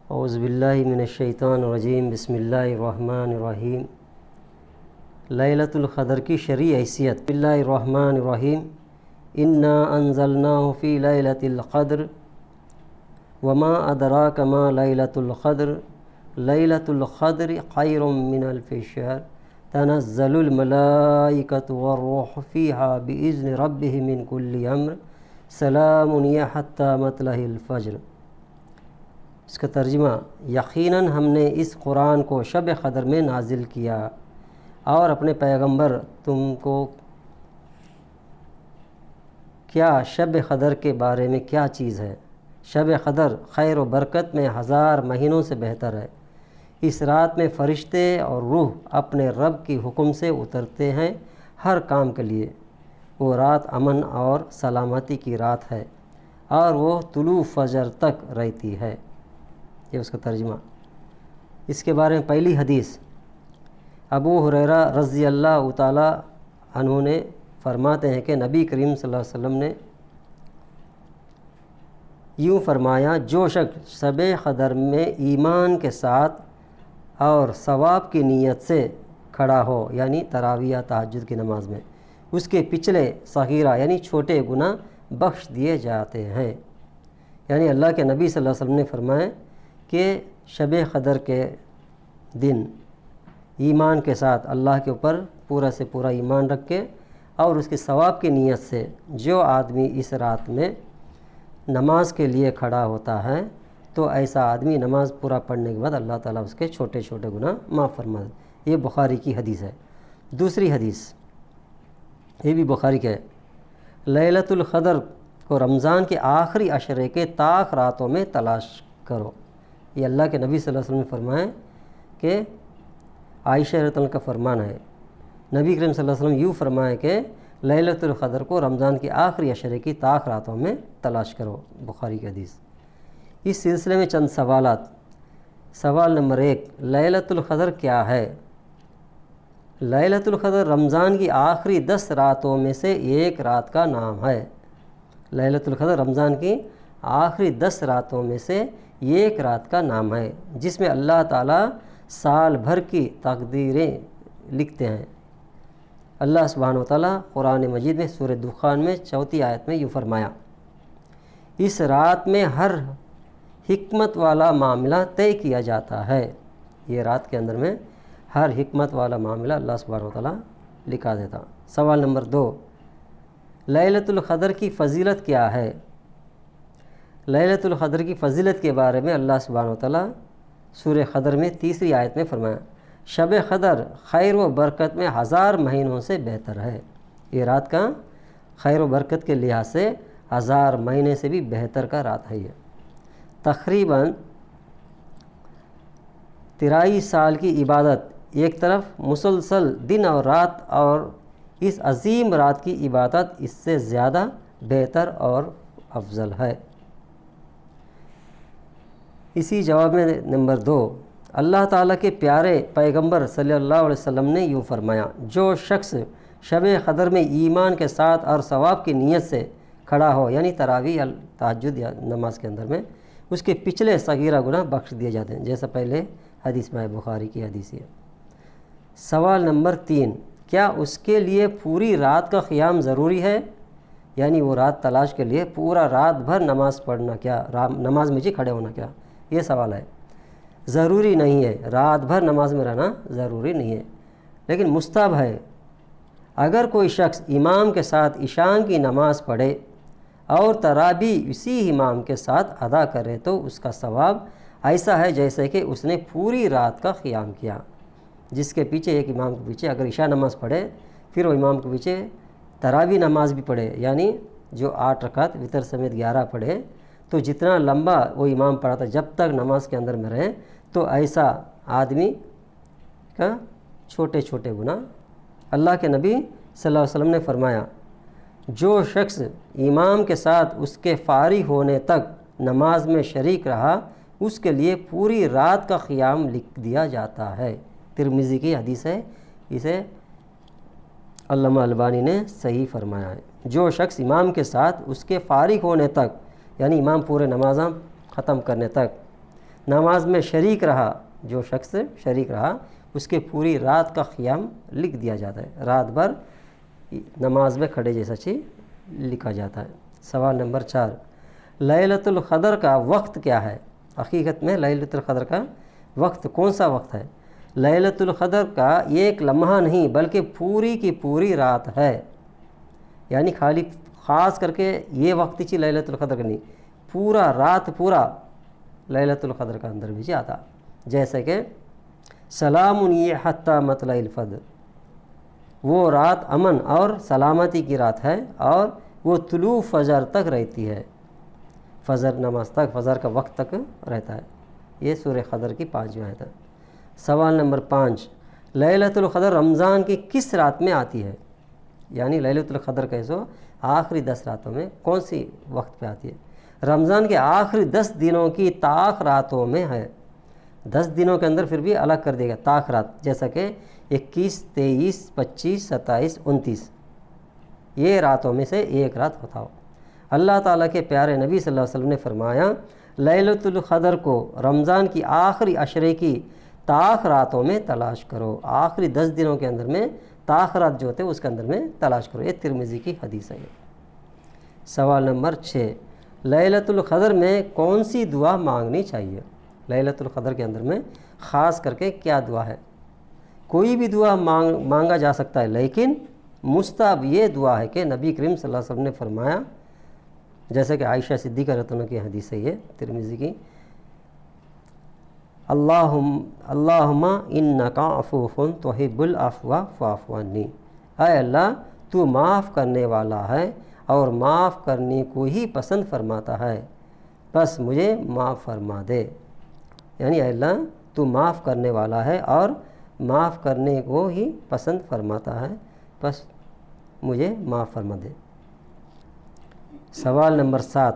اعوذ باللہ من الشیطان الرجیم بسم اللہ الرحمن الرحیم۔ لیلۃ القدر کی شرعی حیثیت۔ بسم اللہ الرحمن الرحیم۔ انا انزلناہ فی لیلۃ القدر وما ادراک ما لیلۃ القدر لیلۃ القدر خیر من الف شہر تنزل الملائکۃ والروح فیہا باذن ربہم من کل امر سلام ہی حتی مطلع الفجر۔ اس کا ترجمہ: یقیناً ہم نے اس قرآن کو شب قدر میں نازل کیا اور اپنے پیغمبر تم کو کیا شب قدر کے بارے میں کیا چیز ہے؟ شب قدر خیر و برکت میں 1000 مہینوں سے بہتر ہے۔ اس رات میں فرشتے اور روح اپنے رب کی حکم سے اترتے ہیں ہر کام کے لیے۔ وہ رات امن اور سلامتی کی رات ہے اور وہ طلوع فجر تک رہتی ہے۔ یہ اس کا ترجمہ۔ اس کے بارے میں پہلی حدیث ابو ہریرہ رضی اللہ تعالی عنہ نے فرماتے ہیں کہ نبی کریم صلی اللہ علیہ وسلم نے یوں فرمایا: جو شخص شب قدر میں ایمان کے ساتھ اور ثواب کی نیت سے کھڑا ہو، یعنی تراویح یا تہجد کی نماز میں، اس کے پچھلے صغیرہ یعنی چھوٹے گناہ بخش دیے جاتے ہیں۔ یعنی اللہ کے نبی صلی اللہ علیہ وسلم نے فرمایا کہ شب قدر کے دن ایمان کے ساتھ اللہ کے اوپر پورا سے پورا ایمان رکھ کے اور اس کے ثواب کی نیت سے جو آدمی اس رات میں نماز کے لیے کھڑا ہوتا ہے تو ایسا آدمی نماز پورا پڑھنے کے بعد اللہ تعالیٰ اس کے چھوٹے چھوٹے گناہ معاف فرما دے۔ یہ بخاری کی حدیث ہے۔ دوسری حدیث یہ بھی بخاری کا ہے۔ لیلۃ القدر کو رمضان کے آخری عشرے کے طاق راتوں میں تلاش کرو۔ یہ اللہ کے نبی صلی اللہ علیہ وسلم نے فرمایا کہ عائشہ رضی اللہ عنہا کا فرمان ہے۔ نبی کریم صلی اللہ علیہ وسلم یوں فرمایا کہ لیلۃ القدر کو رمضان کے آخری عشرے کی طاق راتوں میں تلاش کرو۔ بخاری کی حدیث۔ اس سلسلے میں چند سوالات۔ سوال نمبر 1، لیلۃ القدر کیا ہے؟ لیلۃ القدر رمضان کی آخری 10 راتوں میں سے ایک رات کا نام ہے۔ لیلۃ القدر رمضان کی آخری 10 راتوں میں سے ایک رات کا نام ہے جس میں اللہ تعالیٰ سال بھر کی تقدیریں لکھتے ہیں۔ اللہ سبحانہ وتعالیٰ قرآن مجید میں سورہ دخان میں 4 آیت میں یوں فرمایا: اس رات میں ہر حکمت والا معاملہ طے کیا جاتا ہے۔ یہ رات کے اندر میں ہر حکمت والا معاملہ اللہ سبحانہ وتعالیٰ لکھا دیتا۔ سوال نمبر 2، لیلۃ القدر کی فضیلت کیا ہے؟ لیلۃ القدر کی فضیلت کے بارے میں اللہ سبحانہ وتعالیٰ سورہ قدر میں 3 آیت میں فرمایا: شب قدر خیر و برکت میں 1000 مہینوں سے بہتر ہے۔ یہ رات کا خیر و برکت کے لحاظ سے 1000 مہینے سے بھی بہتر کا رات ہے۔ یہ تقریباً 23 سال کی عبادت ایک طرف، مسلسل دن اور رات، اور اس عظیم رات کی عبادت اس سے زیادہ بہتر اور افضل ہے۔ اسی جواب میں نمبر 2، اللہ تعالیٰ کے پیارے پیغمبر صلی اللہ علیہ وسلم نے یوں فرمایا: جو شخص شب قدر میں ایمان کے ساتھ اور ثواب کی نیت سے کھڑا ہو، یعنی تراویح یا تہجد یا نماز کے اندر میں، اس کے پچھلے صغیرہ گناہ بخش دیے جاتے ہیں، جیسا پہلے حدیث میں ہے، بخاری کی حدیث ہے۔ سوال نمبر 3، کیا اس کے لیے پوری رات کا قیام ضروری ہے؟ یعنی وہ رات تلاش کے لیے پورا رات بھر نماز پڑھنا، کیا نماز میں کھڑے ہونا کیا؟ یہ سوال ہے۔ ضروری نہیں ہے، رات بھر نماز میں رہنا ضروری نہیں ہے، لیکن مستحب ہے۔ اگر کوئی شخص امام کے ساتھ عشاء کی نماز پڑھے اور تراویح اسی امام کے ساتھ ادا کرے تو اس کا ثواب ایسا ہے جیسے کہ اس نے پوری رات کا قیام کیا۔ جس کے پیچھے ایک امام کے پیچھے اگر عشاء نماز پڑھے، پھر وہ امام کے پیچھے تراویح نماز بھی پڑھے، یعنی جو 8 رکعت وتر سمیت 11 پڑھے، تو جتنا لمبا وہ امام پڑھا تھا جب تک نماز کے اندر میں رہے، تو ایسا آدمی کا چھوٹے چھوٹے گناہ۔ اللہ کے نبی صلی اللہ علیہ وسلم نے فرمایا: جو شخص امام کے ساتھ اس کے فارغ ہونے تک نماز میں شریک رہا، اس کے لیے پوری رات کا قیام لکھ دیا جاتا ہے۔ ترمذی کی حدیث ہے، اسے علامہ البانی نے صحیح فرمایا ہے۔ جو شخص امام کے ساتھ اس کے فارغ ہونے تک، یعنی امام پورے نمازاں ختم کرنے تک نماز میں شریک رہا، جو شخص شریک رہا اس کے پوری رات کا قیام لکھ دیا جاتا ہے، رات بھر نماز میں کھڑے جیسا چیز لکھا جاتا ہے۔ سوال نمبر 4، لیلۃ القدر کا وقت کیا ہے؟ حقیقت میں لیلۃ القدر کا وقت کون سا وقت ہے؟ لیلۃ القدر کا ایک لمحہ نہیں بلکہ پوری کی پوری رات ہے، یعنی خالی خاص کر کے یہ وقت ہی لیلۃ القدر کا نہیں، پورا رات پورا لیلۃ القدر کا اندر بھی جاتا، جیسے کہ سلام یہ حتی مطلع الفجر، وہ رات امن اور سلامتی کی رات ہے اور وہ طلوع فجر تک رہتی ہے، فجر نماز تک، فجر کا وقت تک رہتا ہے۔ یہ سورہ قدر کی 5ویں آیت ہے۔ سوال نمبر 5، لیلۃ القدر رمضان کی کس رات میں آتی ہے؟ یعنی لیلۃ القدر کیسو آخری 10 راتوں میں کون سی وقت پہ آتی ہے؟ رمضان کے آخری 10 دنوں کی تاخراتوں میں ہے، 10 دنوں کے اندر پھر بھی الگ کر دے گا تاخرات، جیسا کہ 21، 23، 25، 27، 29 یہ راتوں میں سے ایک رات ہوتا ہو۔ اللہ تعالیٰ کے پیارے نبی صلی اللہ علیہ وسلم نے فرمایا، لیلۃ القدر کو رمضان کی آخری عشرے کی تاخراتوں میں تلاش کرو، آخری 10 دنوں کے اندر میں تاخرات جو ہوتے ہیں اس کے اندر میں تلاش کرو۔ یہ ترمذی کی حدیث ہے۔ سوال نمبر 6، لیلۃ القدر میں کون سی دعا مانگنی چاہیے؟ لیلۃ القدر کے اندر میں خاص کر کے کیا دعا ہے؟ کوئی بھی دعا مانگا جا سکتا ہے، لیکن مستحب یہ دعا ہے کہ نبی کریم صلی اللہ علیہ وسلم نے فرمایا، جیسے کہ عائشہ صدیقہ رضی اللہ عنہا کی حدیث ہے یہ ترمذی کی، اللہم انکا عفو تحب العفو فاعف عنی، اے اللہ تو معاف کرنے والا ہے اور معاف کرنے کو ہی پسند فرماتا ہے، بس مجھے معاف فرما دے۔ یعنی اے اللہ تو معاف کرنے والا ہے اور معاف کرنے کو ہی پسند فرماتا ہے، بس مجھے معاف فرما دے۔ سوال نمبر 7،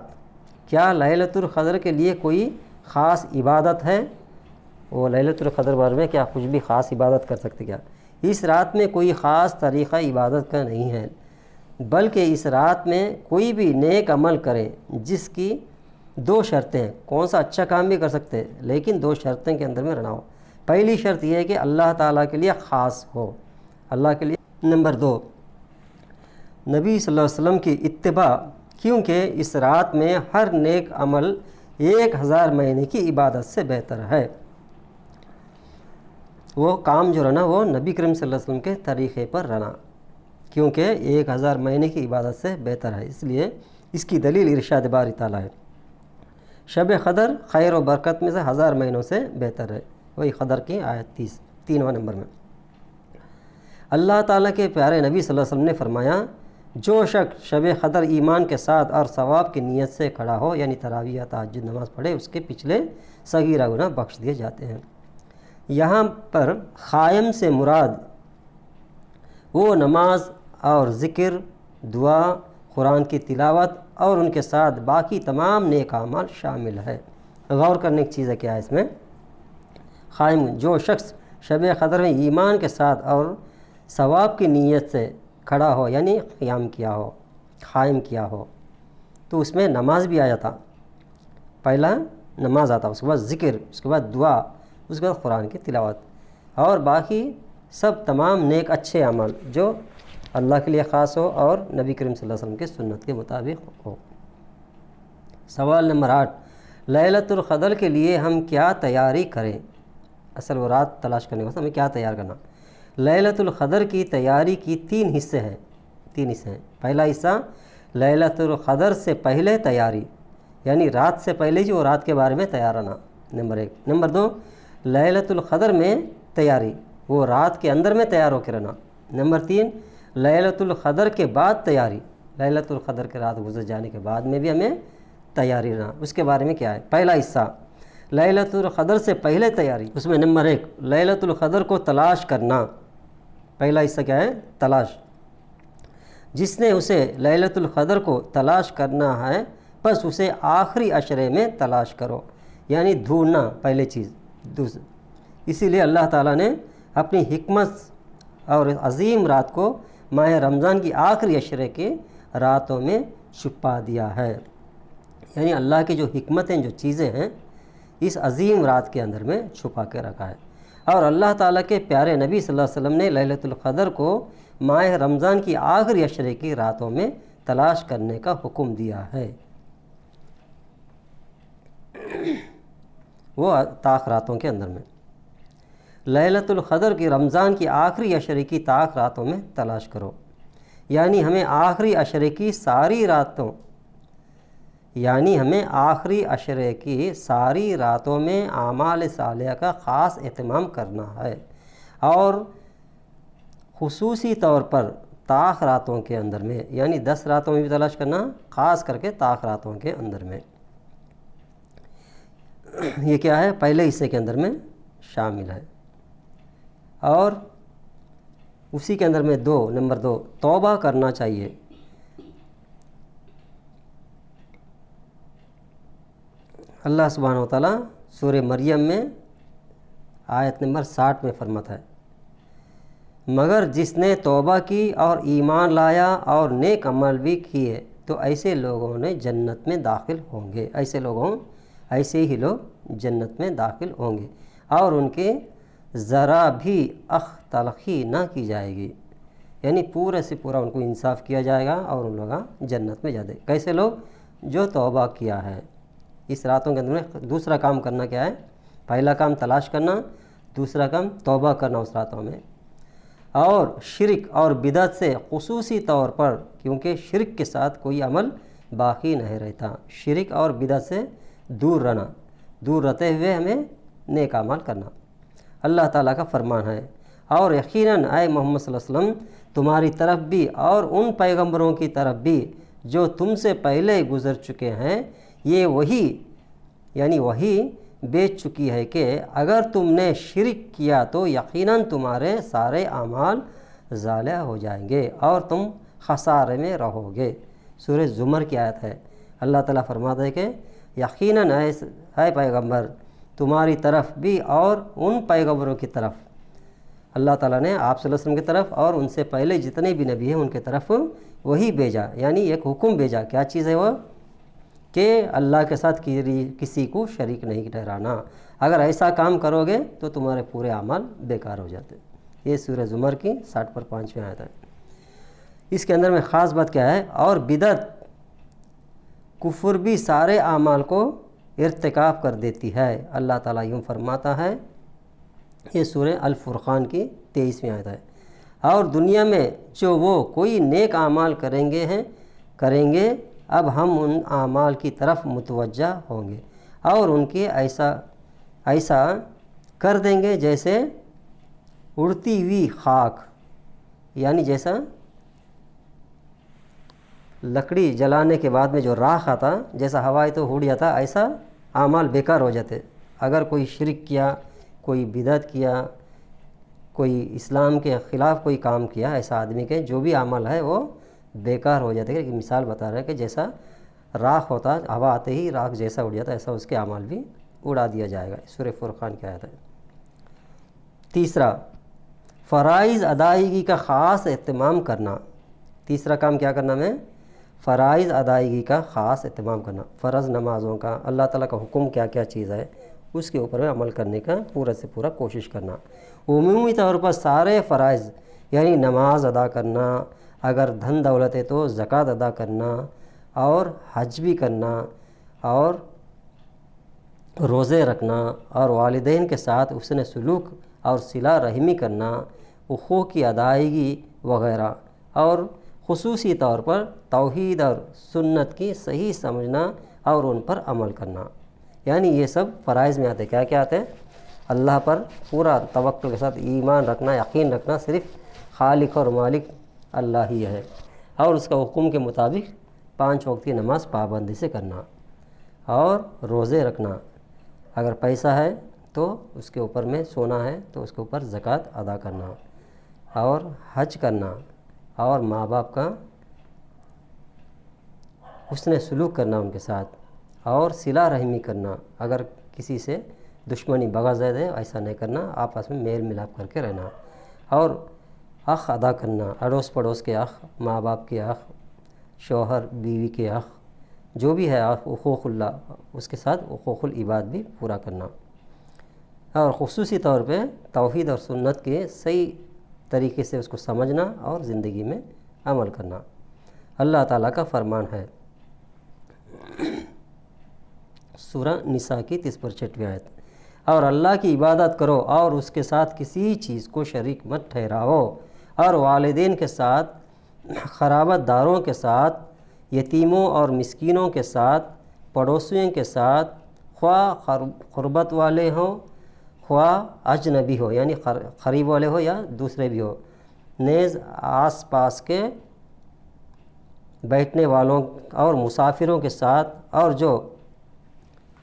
کیا لیلۃ القدر کے لیے کوئی خاص عبادت ہے؟ وہ لیلۃ القدر بارے میں کیا کچھ بھی خاص عبادت کر سکتے کیا؟ اس رات میں کوئی خاص طریقہ عبادت کا نہیں ہے، بلکہ اس رات میں کوئی بھی نیک عمل کریں جس کی 2 شرطیں ہیں۔ کون سا اچھا کام بھی کر سکتے ہیں لیکن 2 شرطیں کے اندر میں رہنا ہو۔ پہلی شرط یہ ہے کہ اللہ تعالیٰ کے لیے خاص ہو، اللہ کے لیے۔ نمبر 2، نبی صلی اللہ علیہ وسلم کی اتباع، کیونکہ اس رات میں ہر نیک عمل 1000 مہینے کی عبادت سے بہتر ہے۔ وہ کام جو رہنا وہ نبی کریم صلی اللہ علیہ وسلم کے طریقے پر رہنا، کیونکہ 1000 مہینے کی عبادت سے بہتر ہے، اس لیے اس کی دلیل ارشاد باری تعالیٰ ہے۔ شب قدر خیر و برکت میں سے 1000 مہینوں سے بہتر ہے، وہی قدر کی آیت 3واں نمبر میں۔ اللہ تعالیٰ کے پیارے نبی صلی اللہ علیہ وسلم نے فرمایا، جو شخص شب قدر ایمان کے ساتھ اور ثواب کی نیت سے کھڑا ہو، یعنی تراویح یا تہجد نماز پڑھے، اس کے پچھلے صغیرہ گناہ بخش دیے جاتے ہیں۔ یہاں پر قائم سے مراد وہ نماز اور ذکر، دعا، قرآن کی تلاوت اور ان کے ساتھ باقی تمام نیک اعمال شامل ہے۔ غور کرنے کی چیز ہے کیا ہے اس میں؟ قائم، جو شخص شب قدر میں ایمان کے ساتھ اور ثواب کی نیت سے کھڑا ہو، یعنی قیام کیا ہو، قائم کیا ہو، تو اس میں نماز بھی آ جاتا، پہلا نماز آتا، اس کے بعد ذکر، اس کے بعد دعا، اس کے بعد قرآن کی تلاوت اور باقی سب تمام نیک اچھے عمل جو اللہ کے لیے خاص ہو اور نبی کریم صلی اللہ علیہ وسلم کے سنت کے مطابق ہو۔ سوال نمبر 8، لیلۃ القدر کے لیے ہم کیا تیاری کریں؟ اصل وہ رات تلاش کرنے کے بعد ہمیں کیا تیار کرنا؟ لیلۃ القدر کی تیاری کی 3 حصے ہیں، 3 حصے ہیں۔ پہلا حصہ لیلۃ القدر سے پہلے تیاری، یعنی رات سے پہلے جو رات کے بارے میں تیار رہنا، نمبر 1۔ نمبر 2، لیلۃ القدر میں تیاری، وہ رات کے اندر میں تیار ہو کے رہنا۔ نمبر 3، لیلۃ القدر کے بعد تیاری، لیلۃ القدر کے رات گزر جانے کے بعد میں بھی ہمیں تیاری رہنا، اس کے بارے میں کیا ہے؟ پہلا حصہ لیلۃ القدر سے پہلے تیاری، اس میں نمبر 1 لیلۃ القدر کو تلاش کرنا۔ پہلا حصہ کیا ہے؟ تلاش۔ جس نے اسے لیلۃ القدر کو تلاش کرنا ہے بس اسے آخری عشرے میں تلاش کرو، یعنی ڈھونڈنا پہلے چیز۔ اسی لیے اللہ تعالیٰ نے اپنی حکمت اور عظیم رات کو ماہ رمضان کی آخری عشرے کے راتوں میں چھپا دیا ہے، یعنی اللہ کی جو حکمتیں، جو چیزیں ہیں، اس عظیم رات کے اندر میں چھپا کے رکھا ہے۔ اور اللہ تعالیٰ کے پیارے نبی صلی اللہ علیہ وسلم نے لیلۃ القدر کو ماہ رمضان کی آخری عشرے کی راتوں میں تلاش کرنے کا حکم دیا ہے، وہ طاق راتوں کے اندر میں۔ لیلۃ القدر کی رمضان کی آخری عشرے کی طاق راتوں میں تلاش کرو، یعنی ہمیں آخری عشرے کی ساری راتوں میں اعمال صالحہ کا خاص اہتمام کرنا ہے، اور خصوصی طور پر طاق راتوں کے اندر میں، یعنی 10 راتوں میں بھی تلاش کرنا، خاص کر کے طاق راتوں کے اندر میں۔ یہ کیا ہے؟ پہلے حصے کے اندر میں شامل ہے۔ اور اسی کے اندر میں نمبر 2 توبہ کرنا چاہیے۔ اللہ سبحانہ وتعالیٰ سورہ مریم میں آیت نمبر 60 میں فرماتا ہے، مگر جس نے توبہ کی اور ایمان لایا اور نیک عمل بھی کیے تو ایسے لوگوں نے جنت میں داخل ہوں گے، ایسے ہی لوگ جنت میں داخل ہوں گے، اور ان کے ذرا بھی تلخی نہ کی جائے گی، یعنی پورے سے پورا ان کو انصاف کیا جائے گا اور ان لوگ جنت میں جاتے۔ کیسے لوگ؟ جو توبہ کیا ہے اس راتوں کے اندر میں۔ دوسرا کام کرنا کیا ہے؟ پہلا کام تلاش کرنا، دوسرا کام توبہ کرنا اس راتوں میں، اور شرک اور بدعت سے خصوصی طور پر، کیونکہ شرک کے ساتھ کوئی عمل باقی نہیں رہتا، شرک اور بدعت سے دور رہتے ہوئے ہمیں نیک اعمال کرنا۔ اللہ تعالیٰ کا فرمان ہے، اور یقیناً اے محمد صلی اللہ علیہ وسلم تمہاری طرف بھی اور ان پیغمبروں کی طرف بھی جو تم سے پہلے گزر چکے ہیں، یہ وہی بیچ چکی ہے کہ اگر تم نے شرک کیا تو یقیناً تمہارے سارے اعمال ضائع ہو جائیں گے اور تم خسارے میں رہو گے۔ سورہ زمر کی آیت ہے۔ اللہ تعالیٰ فرماتا ہے کہ یقیناً اے پیغمبر تمہاری طرف بھی اور ان پیغمبروں کی طرف، اللہ تعالیٰ نے آپ صلی اللہ علیہ وسلم کی طرف اور ان سے پہلے جتنے بھی نبی ہیں ان کی طرف وہی بھیجا، یعنی ایک حکم بھیجا۔ کیا چیز ہے وہ؟ کہ اللہ کے ساتھ کسی کو شریک نہیں ٹھہرانا۔ اگر ایسا کام کرو گے تو تمہارے پورے اعمال بیکار ہو جاتے۔ یہ سورہ زمر کی 60 پر 5 آیت ہے۔ اس کے اندر میں خاص بات کیا ہے؟ اور بدعت کفر بھی سارے اعمال کو ارتکاب کر دیتی ہے۔ اللہ تعالیٰ یوں فرماتا ہے، یہ سورہ الفرقان کی 23ویں آیت ہے، اور دنیا میں جو وہ کوئی نیک اعمال کریں گے اب ہم ان اعمال کی طرف متوجہ ہوں گے اور ان کے ایسا کر دیں گے جیسے اڑتی ہوئی خاک، یعنی جیسا لکڑی جلانے کے بعد میں جو راکھ آتا، جیسا ہوائے تو اڑ جاتا، ایسا اعمال بیکار ہو جاتے۔ اگر کوئی شرک کیا، کوئی بدعت کیا، کوئی اسلام کے خلاف کوئی کام کیا، ایسا آدمی کے جو بھی عمل ہے وہ بیکار ہو جاتے ہیں۔ کہ مثال بتا رہا ہے کہ جیسا راکھ ہوتا، ہوا آتے ہی راکھ جیسا اڑ جاتا، ایسا اس کے اعمال بھی اڑا دیا جائے گا۔ سورہ فرقان کی آیت ہے۔ تیسرا، فرائض ادائیگی کا خاص اہتمام کرنا۔ تیسرا کام کیا کرنا میں؟ فرائض ادائیگی کا خاص اہتمام کرنا۔ فرض نمازوں کا، اللہ تعالیٰ کا حکم کیا کیا چیز ہے اس کے اوپر عمل کرنے کا پورا سے پورا کوشش کرنا۔ عمومی طور پر سارے فرائض، یعنی نماز ادا کرنا، اگر دھن دولت ہے تو زکوٰۃ ادا کرنا، اور حج بھی کرنا، اور روزے رکھنا، اور والدین کے ساتھ حسن سلوک اور صلہ رحمی کرنا، حقوق کی ادائیگی وغیرہ، اور خصوصی طور پر توحید اور سنت کی صحیح سمجھنا اور ان پر عمل کرنا، یعنی یہ سب فرائض میں آتے۔ کیا کیا آتے ہیں؟ اللہ پر پورا توکل کے ساتھ ایمان رکھنا، یقین رکھنا صرف خالق اور مالک اللہ ہی ہے، اور اس کا حکم کے مطابق 5 وقت کی نماز پابندی سے کرنا، اور روزے رکھنا، اگر پیسہ ہے تو اس کے اوپر میں سونا ہے تو اس کے اوپر زکوٰۃ ادا کرنا، اور حج کرنا، اور ماں باپ کا حسن سلوک کرنا ان کے ساتھ، اور صلہ رحمی کرنا، اگر کسی سے دشمنی بغض ہے ایسا نہیں کرنا، آپس میں میل ملاپ کر کے رہنا، اور حق ادا کرنا، اڑوس پڑوس کے حق، ماں باپ کے حق، شوہر بیوی کے حق، جو بھی ہے حقوق اللہ اس کے ساتھ حقوق العباد بھی پورا کرنا، اور خصوصی طور پہ توحید اور سنت کے صحیح طریقے سے اس کو سمجھنا اور زندگی میں عمل کرنا۔ اللہ تعالیٰ کا فرمان ہے سورہ نساء کی 30-36 آیت، اور اللہ کی عبادت کرو اور اس کے ساتھ کسی چیز کو شریک مت ٹھہراؤ، اور والدین کے ساتھ، قرابت داروں کے ساتھ، یتیموں اور مسکینوں کے ساتھ، پڑوسیوں کے ساتھ، خواہ قربت والے ہوں خواہ اجنبی ہو یعنی قریب والے ہو یا دوسرے بھی ہو، نیز آس پاس کے بیٹھنے والوں اور مسافروں کے ساتھ، اور جو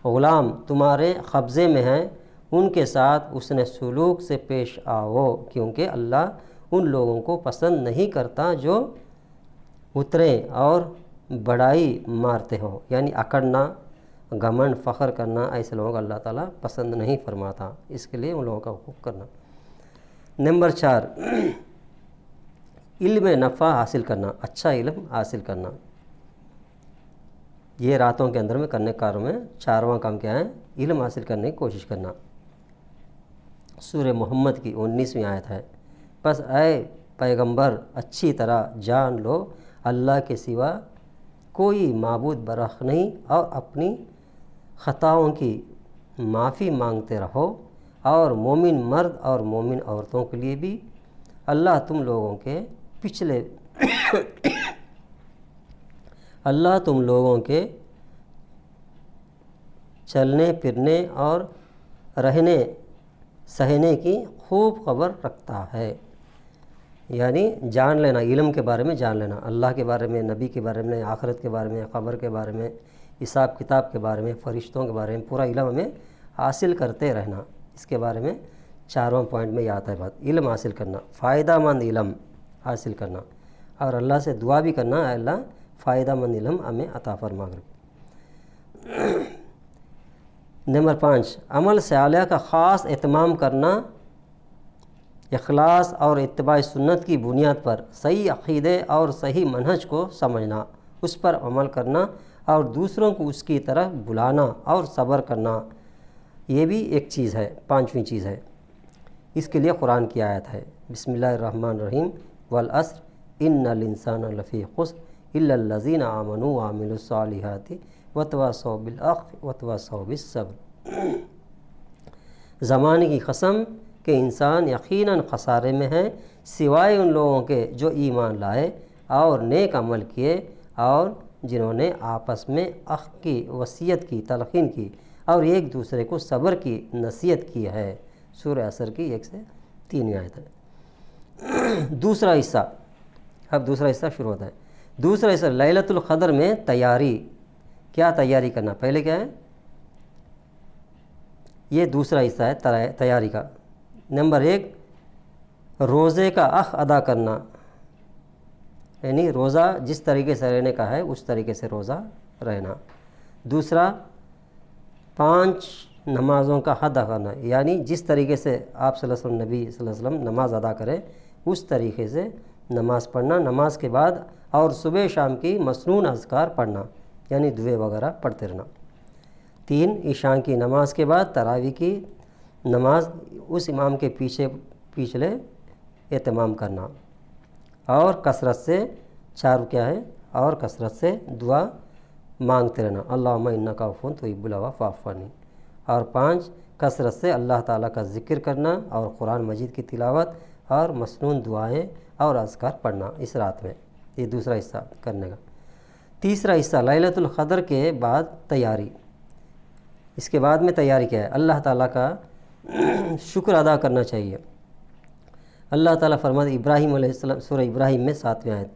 غلام تمہارے قبضے میں ہیں ان کے ساتھ حسن سلوک سے پیش آؤ، کیونکہ اللہ ان لوگوں کو پسند نہیں کرتا جو اتریں اور بڑائی مارتے ہو، یعنی اکڑنا، گھمنڈ، فخر کرنا، ایسے لوگوں کو اللہ تعالیٰ پسند نہیں فرماتا، اس کے لیے ان لوگوں کا حقوق کرنا۔ نمبر 4، علم نفع حاصل کرنا، اچھا علم حاصل کرنا۔ یہ راتوں کے اندر میں کرنے کاروں میں 4واں کام کیا ہے؟ علم حاصل کرنے کی کوشش کرنا۔ سورہ محمد کی 19ویں آیت ہے، بس اے پیغمبر اچھی طرح جان لو اللہ کے سوا کوئی معبود برحق نہیں، اور اپنی خطاؤں کی معافی مانگتے رہو، اور مومن مرد اور مومن عورتوں کے لیے بھی اللہ تم لوگوں کے چلنے پھرنے اور رہنے سہنے کی خوب خبر رکھتا ہے، یعنی جان لینا، علم کے بارے میں جان لینا، اللہ کے بارے میں، نبی کے بارے میں، آخرت کے بارے میں، قبر کے بارے میں، حساب کتاب کے بارے میں، فرشتوں کے بارے میں، پورا علم ہمیں حاصل کرتے رہنا۔ اس کے بارے میں 4واں پوائنٹ میں یہ آتا ہے بات، علم حاصل کرنا، فائدہ مند علم حاصل کرنا، اور اللہ سے دعا بھی کرنا، اے اللہ فائدہ مند علم ہمیں عطا فرما کر۔ نمبر 5، عمل صالح کا خاص اہتمام کرنا، اخلاص اور اتباع سنت کی بنیاد پر صحیح عقیدے اور صحیح منہج کو سمجھنا، اس پر عمل کرنا، اور دوسروں کو اس کی طرف بلانا اور صبر کرنا، یہ بھی ایک چیز ہے، 5ویں چیز ہے۔ اس کے لیے قرآن کی آیت ہے، بسم اللہ الرحمن الرحیم، والعصر ان الانسان لفی خسر الا الذین آمنوا وعملوا الصالحات وتواصوا بالحق وتواصوا بالصبر۔ زمانے کی قسم کہ انسان یقیناً خسارے میں ہے، سوائے ان لوگوں کے جو ایمان لائے اور نیک عمل کیے، اور جنہوں نے آپس میں حق کی وصیت کی، تلقین کی، اور ایک دوسرے کو صبر کی نصیحت کی ہے۔ سورہ عصر کی 1 سے 3 آیت ہے۔ دوسرا حصہ، اب دوسرا حصہ شروع ہوتا ہے۔ دوسرا حصہ لیلۃ القدر میں تیاری، کیا تیاری کرنا؟ پہلے کیا ہے؟ یہ دوسرا حصہ ہے تیاری کا۔ نمبر 1، روزے کا حق ادا کرنا، یعنی روزہ جس طریقے سے رہنے کا ہے اس طریقے سے روزہ رہنا۔ دوسرا، 5 نمازوں کا حد ادا کرنا، یعنی جس طریقے سے آپ صلی اللہ علیہ وسلم، نبی صلی اللہ علیہ وسلم نماز ادا کرے اس طریقے سے نماز پڑھنا، نماز کے بعد اور صبح شام کی مسنون اذکار پڑھنا، یعنی دعائیں وغیرہ پڑھتے رہنا۔ 3، عشاء کی نماز کے بعد تراویح کی نماز اس امام کے پیچھے اہتمام کرنا، اور کثرت سے 4 کیا ہے؟ اور کثرت سے دعا مانگتے رہنا، اللہم انک عفو تحب العفو فاعف عنی۔ اور 5، کثرت سے اللہ تعالیٰ کا ذکر کرنا، اور قرآن مجید کی تلاوت، اور مسنون دعائیں اور اذکار پڑھنا اس رات میں۔ یہ دوسرا حصہ کرنے کا۔ تیسرا حصہ لیلۃ القدر کے بعد تیاری۔ اس کے بعد میں تیاری کیا ہے؟ اللہ تعالیٰ کا شکر ادا کرنا چاہیے۔ اللہ تعالیٰ فرماتے ابراہیم علیہ السلام، سورہ ابراہیم میں 7ویں آیت،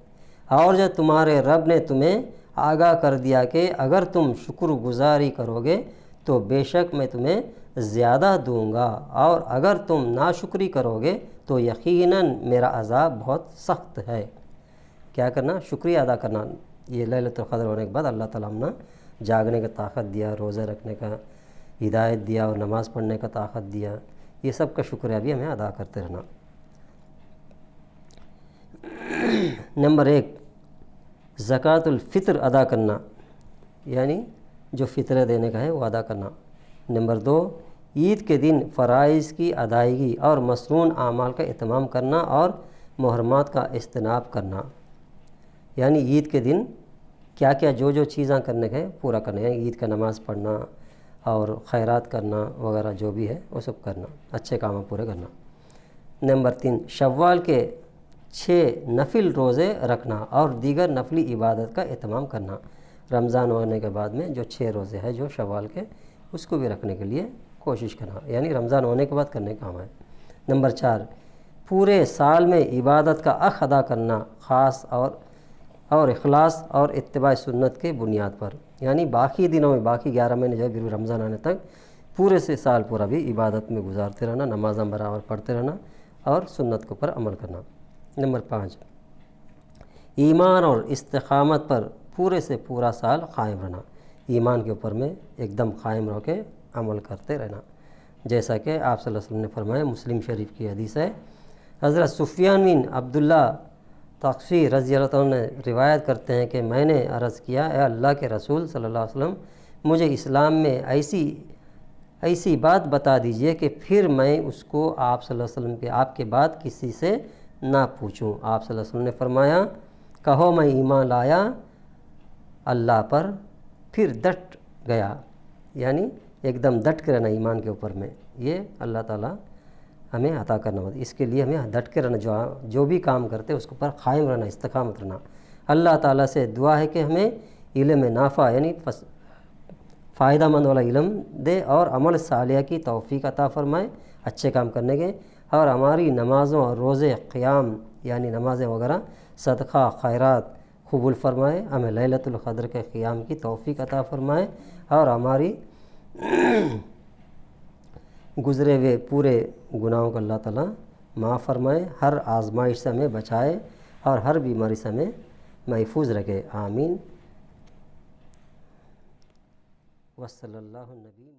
اور جب تمہارے رب نے تمہیں آگاہ کر دیا کہ اگر تم شکر گزاری کرو گے تو بے شک میں تمہیں زیادہ دوں گا، اور اگر تم ناشکری کرو گے تو یقیناً میرا عذاب بہت سخت ہے۔ کیا کرنا؟ شکریہ ادا کرنا۔ یہ لیلۃ القدر ہونے کے بعد اللہ تعالیٰ ہم نے جاگنے کا طاقت دیا، روزہ رکھنے کا ہدایت دیا، اور نماز پڑھنے کا طاقت دیا، یہ سب کا شکریہ بھی ہمیں ادا کرتے رہنا۔ نمبر 1، زکوٰۃ الفطر ادا کرنا، یعنی جو فطرے دینے کا ہے وہ ادا کرنا۔ نمبر 2، عید کے دن فرائض کی ادائیگی اور مسنون اعمال کا اہتمام کرنا اور محرمات کا اجتناب کرنا، یعنی عید کے دن کیا کیا جو چیزاں کرنے کا ہے پورا کرنا، یعنی عید کا نماز پڑھنا اور خیرات کرنا وغیرہ جو بھی ہے وہ سب کرنا، اچھے کاموں پورے کرنا۔ نمبر 3، شوال کے 6 نفل روزے رکھنا اور دیگر نفلی عبادت کا اہتمام کرنا۔ رمضان ہونے کے بعد میں جو 6 روزے ہیں جو شوال کے، اس کو بھی رکھنے کے لیے کوشش کرنا، یعنی رمضان ہونے کے بعد کرنے کا کام ہے۔ نمبر 4، پورے سال میں عبادت کا حق ادا کرنا، خاص اور اخلاص اور اتباع سنت کے بنیاد پر، یعنی باقی دنوں میں، باقی 11 مہینے جو ہے رمضان آنے تک پورے سے سال پورا بھی عبادت میں گزارتے رہنا، نمازاں برابر پڑھتے رہنا اور سنت کے اوپر عمل کرنا۔ نمبر 5، ایمان اور استقامت پر پورے سے پورا سال قائم رہنا، ایمان کے اوپر میں ایک دم قائم رہ کے عمل کرتے رہنا، جیسا کہ آپ صلی اللہ علیہ وسلم نے فرمایا، مسلم شریف کی حدیث ہے۔ حضرت سفیان بن عبداللہ تقفی رضی اللہ عنہ نے روایت کرتے ہیں کہ میں نے عرض کیا، اے اللہ کے رسول صلی اللہ علیہ وسلم، مجھے اسلام میں ایسی بات بتا دیجئے کہ پھر میں اس کو آپ صلی اللہ علیہ وسلم کے آپ کے بعد کسی سے نہ پوچھوں۔ آپ صلی اللہ علیہ وسلم نے فرمایا، کہو میں ایمان لایا اللہ پر، پھر ڈٹ گیا، یعنی ایک دم ڈٹ کے رہنا ایمان کے اوپر میں، یہ اللہ تعالیٰ ہمیں عطا کرنا ہوتا ہے۔ اس کے لیے ہمیں ڈٹ کے رہنا، جو بھی کام کرتے اس کے اوپر قائم رہنا، استقامت رہنا۔ اللہ تعالیٰ سے دعا ہے کہ ہمیں علم نافع یعنی فائدہ مند والا علم دے اور عمل صالحہ کی توفیق عطا فرمائے، اچھے کام کرنے کے، اور ہماری نمازوں اور روزے قیام یعنی نمازیں وغیرہ، صدقہ خیرات قبول فرمائے، ہمیں لیلۃ القدر کے قیام کی توفیق عطا فرمائے، اور ہماری گزرے ہوئے پورے گناہوں کو اللہ تعالیٰ معاف فرمائے، ہر آزمائش سے ہمیں بچائے اور ہر بیماری سے ہمیں محفوظ رکھے، آمین۔ وصلی اللہ نبی